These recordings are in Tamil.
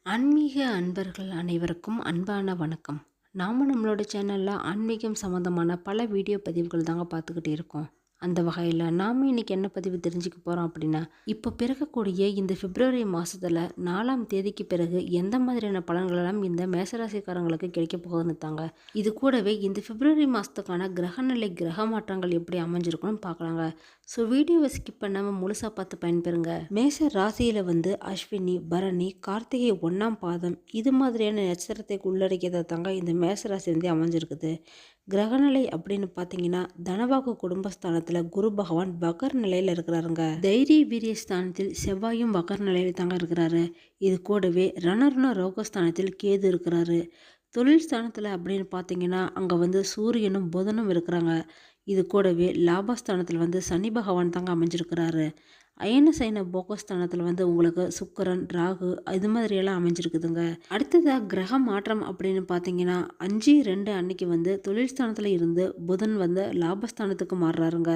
ஆன்மீக அன்பர்கள் அனைவருக்கும் அன்பான வணக்கம். நாம நம்மளோட சேனலில் ஆன்மீகம் சம்மந்தமான பல வீடியோ பதிவுகள் தாங்க பார்த்துக்கிட்டே இருக்கோம். அந்த வகையில் நாம் இன்னைக்கு என்ன பதிவு தெரிஞ்சுக்க போகிறோம் அப்படின்னா, இப்போ பிறக்கக்கூடிய இந்த பிப்ரவரி மாதத்தில் 4ஆம் தேதிக்கு பிறகு எந்த மாதிரியான பலன்களெல்லாம் இந்த மேசராசிக்காரங்களுக்கு கிடைக்க போகுதுன்னு தாங்க. இது கூடவே இந்த பிப்ரவரி மாதத்துக்கான கிரகநிலை கிரக மாற்றங்கள் எப்படி அமைஞ்சிருக்கணும் பார்க்கலாங்க. ஸோ வீடியோவை ஸ்கிப் பண்ணாமல் முழுசாக பார்த்து பயன்பெறுங்க. மேச ராசியில் அஸ்வினி, பரணி, கார்த்திகை 1ஆம் பாதம் இது மாதிரியான நட்சத்திரத்தை உள்ளடக்கியதை தாங்க இந்த மேச ராசி அமைஞ்சிருக்குது. கிரகநிலை அப்படின்னு பார்த்தீங்கன்னா, தனவாக்கு குடும்பஸ்தானத்தில் குரு பகவான் வக்கர நிலையில் இருக்கிறாருங்க. தைரிய வீரிய ஸ்தானத்தில் செவ்வாயும் வக்கர நிலையில் தாங்க இருக்கிறாரு. இது கூடவே ரணருண ரோகஸ்தானத்தில் கேது இருக்கிறாரு. தொழில் ஸ்தானத்தில் அப்படின்னு பார்த்தீங்கன்னா, அங்கே சூரியனும் புதனும் இருக்கிறாங்க. இது கூடவே லாபஸ்தானத்தில் சனி பகவான் தாங்க அமைஞ்சிருக்கிறாரு. அயன சைன போகஸ்தானத்தில் உங்களுக்கு சுக்கிரன், ராகு இது மாதிரியெல்லாம் அமைஞ்சிருக்குதுங்க. அடுத்ததாக கிரக மாற்றம் அப்படின்னு பார்த்தீங்கன்னா, 5/2 அன்னைக்கு தொழில் ஸ்தானத்தில் இருந்து புதன் லாபஸ்தானத்துக்கு மாறுறாருங்க.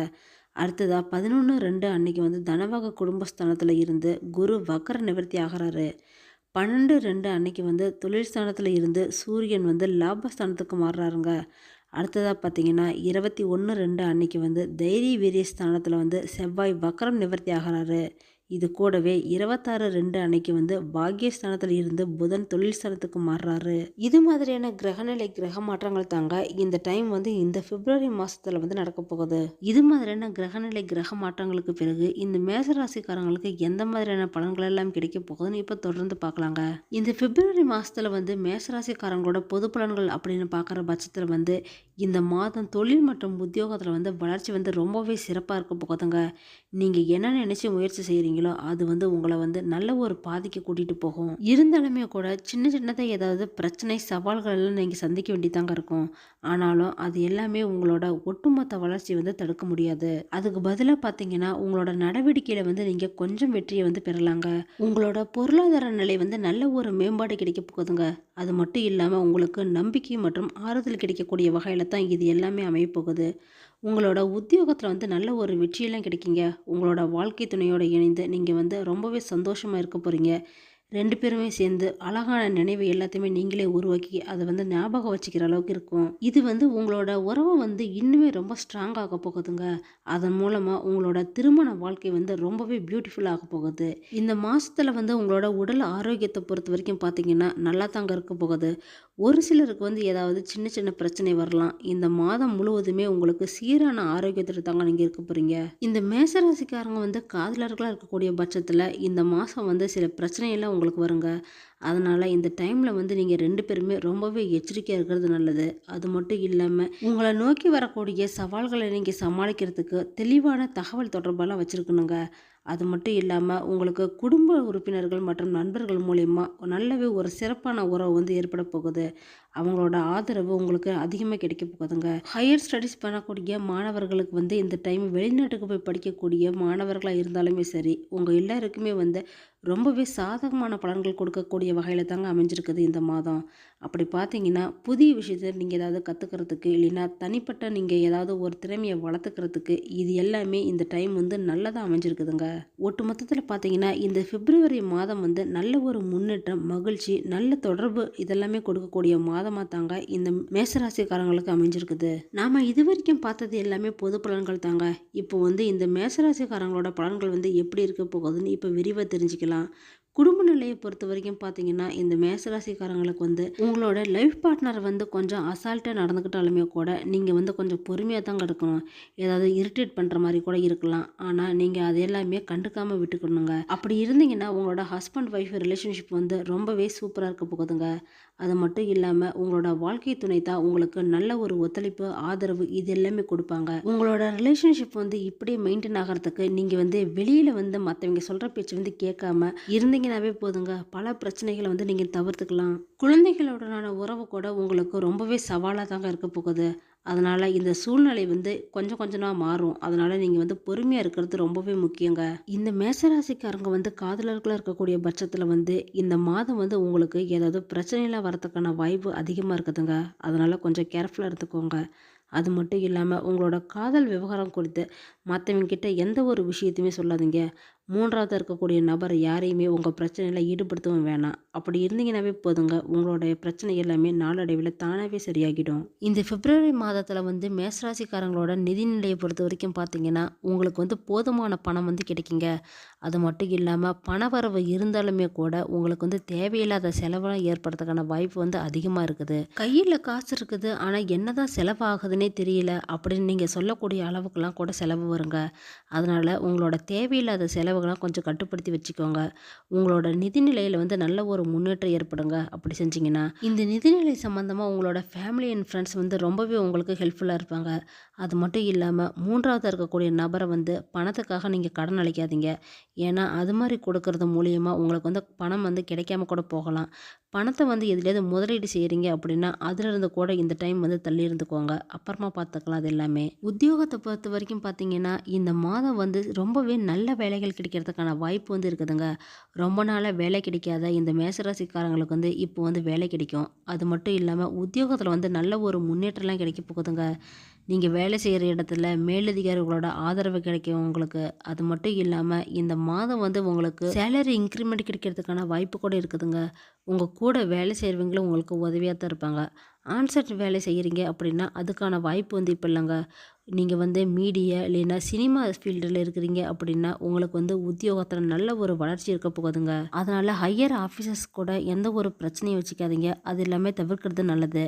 அடுத்ததாக 11/2 அன்னைக்கு தனவக குடும்பஸ்தானத்தில் இருந்து குரு வக்கர நிவர்த்தி ஆகிறாரு. 12/2 அன்னைக்கு தொழில் ஸ்தானத்தில் இருந்து சூரியன் லாபஸ்தானத்துக்கு மாறுறாருங்க. அடுத்ததாக பார்த்தீங்கன்னா 21/2 அன்னைக்கு தைரிய வீரிய ஸ்தானத்தில் செவ்வாய் வக்கரம் நிவர்த்தி ஆகிறாரு. இது கூடவே 26/2 அன்னைக்கு பாக்கியஸ்தானத்தில் இருந்து புதன் தொழில் ஸ்தானத்துக்கு மாறுறாரு. இது மாதிரியான கிரகநிலை கிரக மாற்றங்கள் தாங்க இந்த டைம் இந்த பிப்ரவரி மாதத்தில் நடக்க போகுது. இது மாதிரியான கிரகநிலை கிரக மாற்றங்களுக்கு பிறகு இந்த மேசராசிக்காரங்களுக்கு எந்த மாதிரியான பலன்கள் எல்லாம் கிடைக்க போகுதுன்னு இப்போ தொடர்ந்து பார்க்கலாங்க. இந்த பிப்ரவரி மாதத்தில் மேசராசிக்காரங்களோட பொது பலன்கள் அப்படின்னு பார்க்குற பட்சத்தில் இந்த மாதம் தொழில் மற்றும் உத்தியோகத்தில் வளர்ச்சி ரொம்பவே சிறப்பாக இருக்க போகுதுங்க. நீங்கள் என்ன நினச்சி முயற்சி செய்கிறீங்க அது உங்களை நல்ல ஒரு பாதைக்கு கூட்டிகிட்டு போகும். இருந்தாலுமே கூட சின்ன சின்னதாக ஏதாவது பிரச்சனை சவால்கள் எல்லாம் நீங்கள் சந்திக்க வேண்டியதாங்க இருக்கும். ஆனாலும் அது எல்லாமே உங்களோட ஒட்டுமொத்த வளர்ச்சி தடுக்க முடியாது. அதுக்கு பதிலாக பார்த்தீங்கன்னா, உங்களோட நடவடிக்கையில் நீங்கள் கொஞ்சம் வெற்றியை பெறலாங்க. உங்களோட பொருளாதார நிலை நல்ல ஒரு மேம்பாடு கிடைக்க போகுதுங்க. அது மட்டும் இல்லாமல் உங்களுக்கு நம்பிக்கை மற்றும் ஆறுதல் கிடைக்கக்கூடிய வகையில் தான் இது எல்லாமே அமையப்போகுது. உங்களோட உத்தியோகத்தில் நல்ல ஒரு வெற்றியெல்லாம் கிடைக்குங்க. உங்களோட வாழ்க்கை துணையோடு இணைந்து நீங்கள் ரொம்பவே சந்தோஷமாக இருக்க போகிறீங்க. 2 பேருமே சேர்ந்து அழகான நினைவு எல்லாத்தையுமே நீங்களே உருவாக்கி அதை ஞாபகம் வச்சுக்கிற அளவுக்கு இருக்கும். இது உங்களோட உறவை இன்னுமே ரொம்ப ஸ்ட்ராங் ஆக போகுதுங்க. அதன் மூலமாக உங்களோட திருமண வாழ்க்கை ரொம்பவே பியூட்டிஃபுல் ஆக போகுது. இந்த மாதத்தில் உங்களோட உடல் ஆரோக்கியத்தை பொறுத்த வரைக்கும் பார்த்தீங்கன்னா நல்லா தாங்க இருக்க போகுது. ஒரு சிலருக்கு ஏதாவது சின்ன சின்ன பிரச்சனை வரலாம். இந்த மாதம் முழுவதுமே உங்களுக்கு சீரான ஆரோக்கியத்தில் தாங்க நீங்கள் இருக்க போகிறீங்க. இந்த மேசராசிக்காரங்க காதலர்களாக இருக்கக்கூடிய பட்சத்தில் இந்த மாதம் சில பிரச்சனையெல்லாம் உங்களுக்கு வருங்க. அதனால் இந்த டைமில் நீங்கள் 2 பேருமே ரொம்பவே எச்சரிக்கையாக இருக்கிறது நல்லது. அது மட்டும் இல்லாமல் உங்களை நோக்கி வரக்கூடிய சவால்களை நீங்கள் சமாளிக்கிறதுக்கு தெளிவான தகவல் தொடர்பெல்லாம் வச்சுருக்கணுங்க. அது மட்டும் இல்லாமல் உங்களுக்கு குடும்ப உறுப்பினர்கள் மற்றும் நண்பர்கள் மூலயமா நல்லாவே ஒரு சிறப்பான உறவு ஏற்பட போகுது. அவங்களோட ஆதரவு உங்களுக்கு அதிகமாக கிடைக்க போகுதுங்க. ஹையர் ஸ்டடீஸ் பண்ணக்கூடிய மாணவர்களுக்கு இந்த டைம் வெளிநாட்டுக்கு போய் படிக்கக்கூடிய மாணவர்களாக இருந்தாலுமே சரி, உங்கள் எல்லாருக்குமே ரொம்பவே சாதகமான பலன்கள் கொடுக்கக்கூடிய வகையில் தாங்க அமைஞ்சிருக்குது இந்த மாதம். அப்படி பார்த்தீங்கன்னா, புதிய விஷயத்தை நீங்கள் ஏதாவது கற்றுக்கிறதுக்கு இல்லைன்னா தனிப்பட்ட நீங்கள் ஏதாவது ஒரு திறமையை வளர்த்துக்கிறதுக்கு இது எல்லாமே இந்த டைம் நல்லதாக அமைஞ்சிருக்குதுங்க. ஒட்டு மொத்தத்தில் பார்த்தீங்கன்னா, இந்த பிப்ரவரி மாதம் நல்ல ஒரு முன்னேற்றம், மகிழ்ச்சி, நல்ல தொடர்பு இதெல்லாமே கொடுக்கக்கூடிய மாதமாக தாங்க இந்த மேசராசிக்காரங்களுக்கு அமைஞ்சிருக்குது. நாம் இது வரைக்கும் பார்த்தது எல்லாமே பொது பலன்கள் தாங்க. இப்போ இந்த மேசராசிக்காரங்களோட பலன்கள் எப்படி இருக்க போகுதுன்னு இப்போ விரிவாக தெரிஞ்சுக்கலாம். குடும்ப நிலையை பொறுத்த வரைக்கும் பார்த்தீங்கன்னா, இந்த மேசராசிக்காரங்களுக்கு உங்களோட லைஃப் பார்ட்னர் கொஞ்சம் அசால்ட்டாக நடந்துக்கிட்டாலுமே கூட நீங்கள் கொஞ்சம் பொறுமையாக தாங்க இருக்கணும். ஏதாவது இரிட்டேட் பண்ணுற மாதிரி கூட இருக்கலாம். ஆனால் நீங்கள் அது எல்லாமே கண்டுக்காமல் விட்டுக்கணுங்க. அப்படி இருந்தீங்கன்னா உங்களோட ஹஸ்பண்ட் ஒய்ஃப் ரிலேஷன்ஷிப் ரொம்பவே சூப்பராக இருக்க போகுதுங்க. அது மட்டும் இல்லாமல் உங்களோட வாழ்க்கை துணை தான் உங்களுக்கு நல்ல ஒரு ஒத்துழைப்பு, ஆதரவு இது எல்லாமே கொடுப்பாங்க. உங்களோட ரிலேஷன்ஷிப் இப்படியே மெயின்டைன் ஆகிறதுக்கு நீங்கள் வெளியில் மற்றவங்க சொல்கிற பேச்சு கேட்காம இருந்தீங்கன்னாவே போதுங்க. பல பிரச்சனைகளை நீங்கள் தவிர்த்துக்கலாம். குழந்தைகளோடனான உறவு கூட உங்களுக்கு ரொம்பவே சவாலாக தாங்க இருக்க போகுது. அதனால் இந்த சூழ்நிலை கொஞ்சம் கொஞ்சமாக மாறும். அதனால் நீங்கள் பொறுமையாக இருக்கிறது ரொம்பவே முக்கியங்க. இந்த மேசராசிக்காரங்க காதலர்களாக இருக்கக்கூடிய பட்சத்தில் இந்த மாதம் உங்களுக்கு ஏதாவது பிரச்சனைலாம் வரதுக்கான வாய்ப்பு அதிகமாக இருக்குதுங்க. அதனால் கொஞ்சம் கேர்ஃபுல்லாக இருந்துக்கோங்க. அது மட்டும் இல்லாமல் உங்களோட காதல் விவகாரம் குறித்து மற்றவங்க கிட்ட எந்த ஒரு விஷயத்தையுமே சொல்லாதீங்க. மூன்றாவது இருக்கக்கூடிய நபர் யாரையுமே உங்கள் பிரச்சனையில் ஈடுபடுத்தவும் வேணாம். அப்படி இருந்தீங்கன்னாவே போதுங்க, உங்களுடைய பிரச்சனை எல்லாமே நாளடைவில் தானாகவே சரியாகிடும். இந்த பிப்ரவரி மாதத்தில் வந்து மேசராசிக்காரங்களோட நிதிநிலையை பொறுத்த வரைக்கும் பார்த்தீங்கன்னா, உங்களுக்கு வந்து போதுமான பணம் வந்து கிடைக்குங்க. அது மட்டும் இல்லாமல் பணவரவு இருந்தாலுமே கூட உங்களுக்கு வந்து தேவையில்லாத செலவெல்லாம் ஏற்படுறதுக்கான வாய்ப்பு வந்து அதிகமாக இருக்குது. கையில் காசு இருக்குது, ஆனால் என்னதான் செலவாகுதுன்னே தெரியல அப்படின்னு நீங்கள் சொல்லக்கூடிய அளவுக்குலாம் கூட செலவு வருங்க. அதனால் உங்களோட தேவையில்லாத செலவுகள்லாம் கொஞ்சம் கட்டுப்படுத்தி வச்சுக்கோங்க. உங்களோட நிதிநிலையில் வந்து நல்ல ஒரு முன்னேற்றம் ஏற்படுங்க. அப்படி செஞ்சிங்கன்னா இந்த நிதிநிலை சம்மந்தமாக உங்களோட ஃபேமிலி அண்ட் ஃப்ரெண்ட்ஸ் வந்து ரொம்பவே உங்களுக்கு ஹெல்ப்ஃபுல்லாக இருப்பாங்க. அது மட்டும் இல்லாமல் மூன்றாவது இருக்கக்கூடிய நபரை வந்து பணத்துக்காக நீங்கள் கடன் அளிக்காதீங்க. ஏன்னா அது மாதிரி கொடுக்கறது மூலியமாக உங்களுக்கு வந்து பணம் வந்து கிடைக்காம கூட போகலாம். பணத்தை வந்து எதுலையாவது முதலீடு செய்கிறீங்க அப்படின்னா அதிலிருந்து கூட இந்த டைம் வந்து தள்ளி இருந்துக்கோங்க. அப்புறமா பார்த்துக்கலாம். அது எல்லாமே உத்தியோகத்தை பொறுத்த வரைக்கும் பார்த்தீங்கன்னா, இந்த மாதம் வந்து ரொம்பவே நல்ல வேலைகள் கிடைக்கிறதுக்கான வாய்ப்பு வந்து இருக்குதுங்க. ரொம்ப நாளாக வேலை கிடைக்காத இந்த மேசராசிக்காரங்களுக்கு வந்து இப்போ வந்து வேலை கிடைக்கும். அது மட்டும் இல்லாமல் உத்தியோகத்தில் வந்து நல்ல ஒரு முன்னேற்றம்லாம் கிடைக்க போகுதுங்க. நீங்கள் வேலை செய்கிற இடத்துல மேலதிகாரிகளோட ஆதரவு கிடைக்கும் உங்களுக்கு. அது மட்டும் இல்லாமல் இந்த மாதம் வந்து உங்களுக்கு சேலரி இன்க்ரிமெண்ட் கிடைக்கிறதுக்கான வாய்ப்பு கூட இருக்குதுங்க. உங்கள் கூட வேலை செய்கிறவங்களும் உங்களுக்கு உதவியாக தான் இருப்பாங்க. ஆன்சைட் வேலை செய்கிறீங்க அப்படின்னா அதுக்கான வாய்ப்பு வந்து இப்போ இல்லைங்க. நீங்கள் வந்து மீடியா இல்லைன்னா சினிமா ஃபீல்டில் இருக்கிறீங்க அப்படின்னா உங்களுக்கு வந்து உத்தியோகத்தில் நல்ல ஒரு வளர்ச்சி இருக்க போகுதுங்க. அதனால் ஹையர் ஆஃபீஸர்ஸ் கூட எந்த ஒரு பிரச்சனையும் வச்சுக்காதீங்க. அது எல்லாமே தவிர்க்கிறது நல்லது.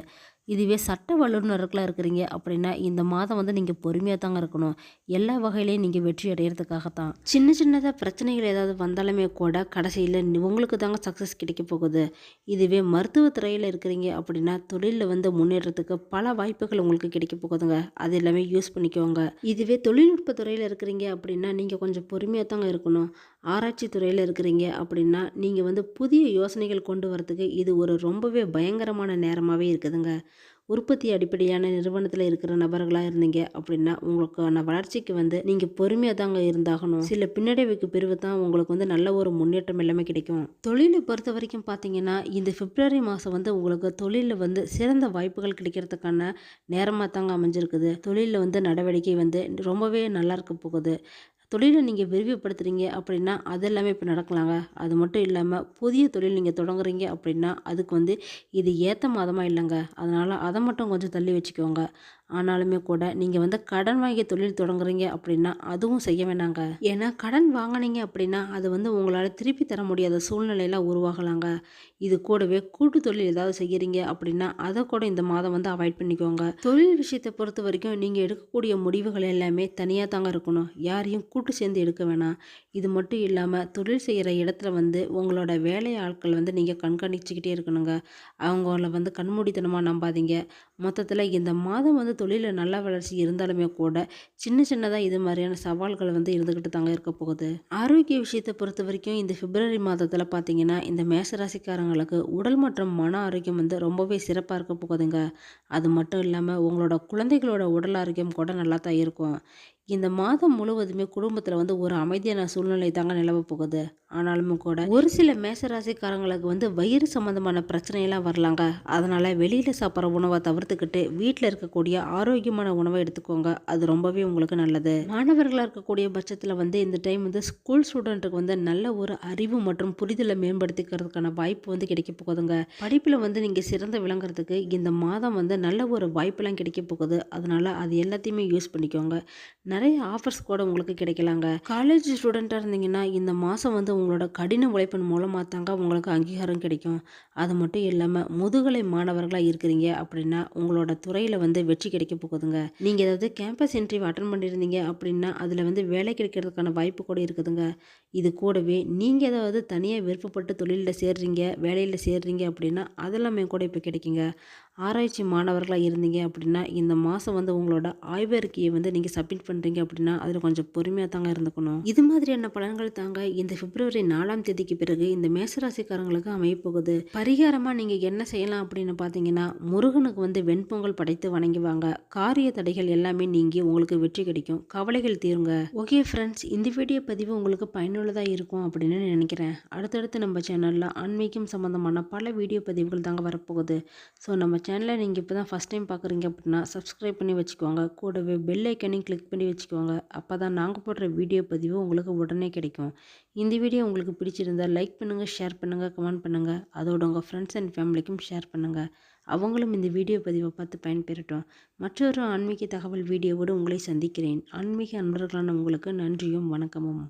இதுவே சட்ட வல்லுநர்களாக இருக்கிறீங்க அப்படின்னா இந்த மாதம் வந்து நீங்கள் பொறுமையாக தாங்க இருக்கணும். எல்லா வகையிலையும் நீங்கள் வெற்றி அடையிறதுக்காகத்தான். சின்ன சின்னதாக பிரச்சனைகள் ஏதாவது வந்தாலுமே கூட கடைசியில் உங்களுக்கு தாங்க சக்ஸஸ் கிடைக்க போகுது. இதுவே மருத்துவத்துறையில் இருக்கிறீங்க அப்படின்னா தொழிலில் வந்து முன்னேறதுக்கு பல வாய்ப்புகள் உங்களுக்கு கிடைக்க போகுதுங்க. அது எல்லாமே யூஸ் பண்ணிக்கோங்க. இதுவே தொழில்நுட்ப துறையில் இருக்கிறீங்க அப்படின்னா நீங்கள் கொஞ்சம் பொறுமையாக தாங்க இருக்கணும். ஆராய்ச்சி துறையில் இருக்கிறீங்க அப்படின்னா நீங்கள் வந்து புதிய யோசனைகள் கொண்டு வரதுக்கு இது ஒரு ரொம்பவே பயங்கரமான நேரமாகவே இருக்குதுங்க. உற்பத்தி அடிப்படையான நிறுவனத்தில் இருக்கிற நபர்களாக இருந்தீங்க அப்படின்னா உங்களுக்கான வளர்ச்சிக்கு வந்து நீங்கள் பொறுமையாக தாங்க இருந்தாகணும். சில பின்னடைவுக்கு பிறகு தான் உங்களுக்கு வந்து நல்ல ஒரு முன்னேற்றம் எல்லாமே கிடைக்கும். தொழிலை பொறுத்த வரைக்கும் பார்த்தீங்கன்னா இந்த பிப்ரவரி மாதம் வந்து உங்களுக்கு தொழிலில் வந்து சிறந்த வாய்ப்புகள் கிடைக்கிறதுக்கான நேரமாக தாங்க அமைஞ்சிருக்குது. தொழிலில் வந்து நடவடிக்கை வந்து ரொம்பவே நல்லா இருக்க போகுது. தொழிலை நீங்கள் விரிவுபடுத்துகிறீங்க அப்படின்னா அது எல்லாமே இப்போ நடக்கலாங்க. அது மட்டும் இல்லாமல் புதிய தொழில் நீங்கள் தொடங்குறீங்க அப்படின்னா அதுக்கு வந்து இது ஏற்ற மாதமாக இல்லைங்க. அதனால் அதை மட்டும் கொஞ்சம் தள்ளி வச்சுக்கோங்க. ஆனாலுமே கூட நீங்கள் வந்து கடன் வாங்கி தொழில் தொடங்குறீங்க அப்படின்னா அதுவும் செய்ய வேணாங்க. ஏன்னா கடன் வாங்கினீங்க அப்படின்னா அது வந்து உங்களால் திருப்பி தர முடியாத சூழ்நிலையெல்லாம் உருவாகலாங்க. இது கூடவே கூட்டு தொழில் ஏதாவது செய்கிறீங்க அப்படின்னா அதை கூட இந்த மாதம் வந்து அவாய்ட் பண்ணிக்கோங்க. தொழில் விஷயத்தை பொறுத்த வரைக்கும் நீங்கள் எடுக்கக்கூடிய முடிவுகள் எல்லாமே தனியாக தாங்க இருக்கணும். யாரையும் கூட்டு சேர்ந்து எடுக்க வேணாம். இது மட்டும் இல்லாமல் தொழில் செய்கிற இடத்துல வந்து உங்களோட வேலை ஆட்கள் வந்து நீங்கள் கண்காணிச்சுக்கிட்டே இருக்கணுங்க. அவங்கள வந்து கண்மூடித்தனமாக நம்பாதீங்க. மொத்தத்தில் இந்த மாதம் வந்து தொழிலில் நல்ல வளர்ச்சி இருந்தாலுமே கூட சின்ன சின்னதாக இது மாதிரியான சவால்கள் வந்து இருந்துக்கிட்டு தாங்க இருக்க போகுது. ஆரோக்கிய விஷயத்தை பொறுத்த வரைக்கும் இந்த பிப்ரவரி மாதத்தில் பார்த்தீங்கன்னா இந்த மேசராசிக்காரங்களுக்கு உடல் மற்றும் மன ஆரோக்கியம் வந்து ரொம்பவே சிறப்பாக இருக்க போகுதுங்க. அது மட்டும் இல்லாமல் உங்களோட குழந்தைகளோட உடல் ஆரோக்கியம் கூட நல்லா தான் இருக்கும். இந்த மாதம் முழுவதுமே குடும்பத்தில் வந்து ஒரு அமைதியான சூழ்நிலை தாங்க நிலவ போகுது. ஆனாலுமே கூட ஒரு சில மேசராசிக்காரங்களுக்கு வந்து வயிறு சம்மந்தமான பிரச்சனையெல்லாம் வரலாங்க. அதனால் வெளியில் சாப்பிட்ற உணவை தவிர்த்துக்கிட்டு வீட்டில் இருக்கக்கூடிய ஆரோக்கியமான உணவை எடுத்துக்கோங்க. அது ரொம்பவே உங்களுக்கு நல்லது. மாணவர்களாக இருக்கக்கூடிய பட்சத்தில் வந்து இந்த டைம் வந்து ஸ்கூல் ஸ்டூடெண்ட்டுக்கு வந்து நல்ல ஒரு அறிவு மற்றும் புரிதலை மேம்படுத்திக்கிறதுக்கான வாய்ப்பு வந்து கிடைக்க போகுதுங்க. படிப்பில் வந்து நீங்கள் சிறந்த விளங்குறதுக்கு இந்த மாதம் வந்து நல்ல ஒரு வாய்ப்பெல்லாம் கிடைக்க போகுது. அதனால் அது எல்லாத்தையுமே யூஸ் பண்ணிக்கோங்க. நிறைய ஆஃபர்ஸ் கூட உங்களுக்கு கிடைக்கலாங்க. காலேஜ் ஸ்டூடெண்ட்டாக இருந்தீங்கன்னா இந்த மாதம் வந்து உங்களோட கடின உழைப்பின் மூலமாக தாங்க உங்களுக்கு அங்கீகாரம் கிடைக்கும். அது மட்டும் இல்லாமல் முதுகலை மாணவர்களாக இருக்கிறீங்க அப்படின்னா உங்களோட துறையில் வந்து வெற்றி கிடைக்க போகுதுங்க. நீங்கள் ஏதாவது கேம்பஸ் இன்டர்வியூ அட்டன் பண்ணியிருந்தீங்க அப்படின்னா அதில் வந்து வேலை கிடைக்கிறதுக்கான வாய்ப்பு கூட இருக்குதுங்க. இது கூடவே நீங்கள் ஏதாவது தனியாக விருப்பப்பட்டு தொழிலில் சேர்றீங்க, வேலையில் சேர்றீங்க அப்படின்னா அதெல்லாமே கூட இப்போ கிடைக்குங்க. ஆராய்ச்சி மாணவர்களாக இருந்தீங்க அப்படின்னா இந்த மாதம் வந்து உங்களோட ஆய்வறிக்கையை வந்து நீங்கள் சப்மிட் பண்ணுறீங்க அப்படின்னா அதில் கொஞ்சம் பொறுமையாக தாங்க இருந்துக்கணும். இது மாதிரியான பலன்கள் தாங்க இந்த பிப்ரவரி 4ஆம் தேதிக்கு பிறகு இந்த மேசராசிக்காரங்களுக்கு அமையப்போகுது. பரிகாரமாக நீங்கள் என்ன செய்யலாம் அப்படின்னு பார்த்தீங்கன்னா முருகனுக்கு வந்து வெண்பொங்கல் படைத்து வணங்குவாங்க. காரிய தடைகள் எல்லாமே நீங்கி உங்களுக்கு வெற்றி கிடைக்கும். கவலைகள் தீருங்க. ஓகே ஃப்ரெண்ட்ஸ், இந்த வீடியோ பதிவு உங்களுக்கு பயனுள்ளதாக இருக்கும் அப்படின்னு நினைக்கிறேன். அடுத்தடுத்து நம்ம சேனலில் ஆன்மீகம் சம்மந்தமான பல வீடியோ பதிவுகள் தாங்க வரப்போகுது. ஸோ நம்ம சேனலை நீங்கள் இப்போ தான் ஃபஸ்ட் டைம் பார்க்குறீங்க அப்படின்னா சப்ஸ்கிரைப் பண்ணி வச்சுக்கோங்க. கூடவே பெல் ஐக்கனையும் கிளிக் பண்ணி வச்சுக்கோங்க. அப்போ தான் நாங்கள் போடுற வீடியோ பதிவு உங்களுக்கு உடனே கிடைக்கும். இந்த வீடியோ உங்களுக்கு பிடிச்சிருந்தா லைக் பண்ணுங்கள், ஷேர் பண்ணுங்கள், கமெண்ட் பண்ணுங்கள். அதோட உங்கள் ஃப்ரெண்ட்ஸ் அண்ட் ஃபேமிலிக்கும் ஷேர் பண்ணுங்கள். அவங்களும் இந்த வீடியோ பதிவை பார்த்து பயன்பெறட்டும். மற்றொரு ஆன்மீக தகவல் வீடியோவோடு உங்களை சந்திக்கிறேன். ஆன்மீக அன்பர்களான உங்களுக்கு நன்றியும் வணக்கமும்.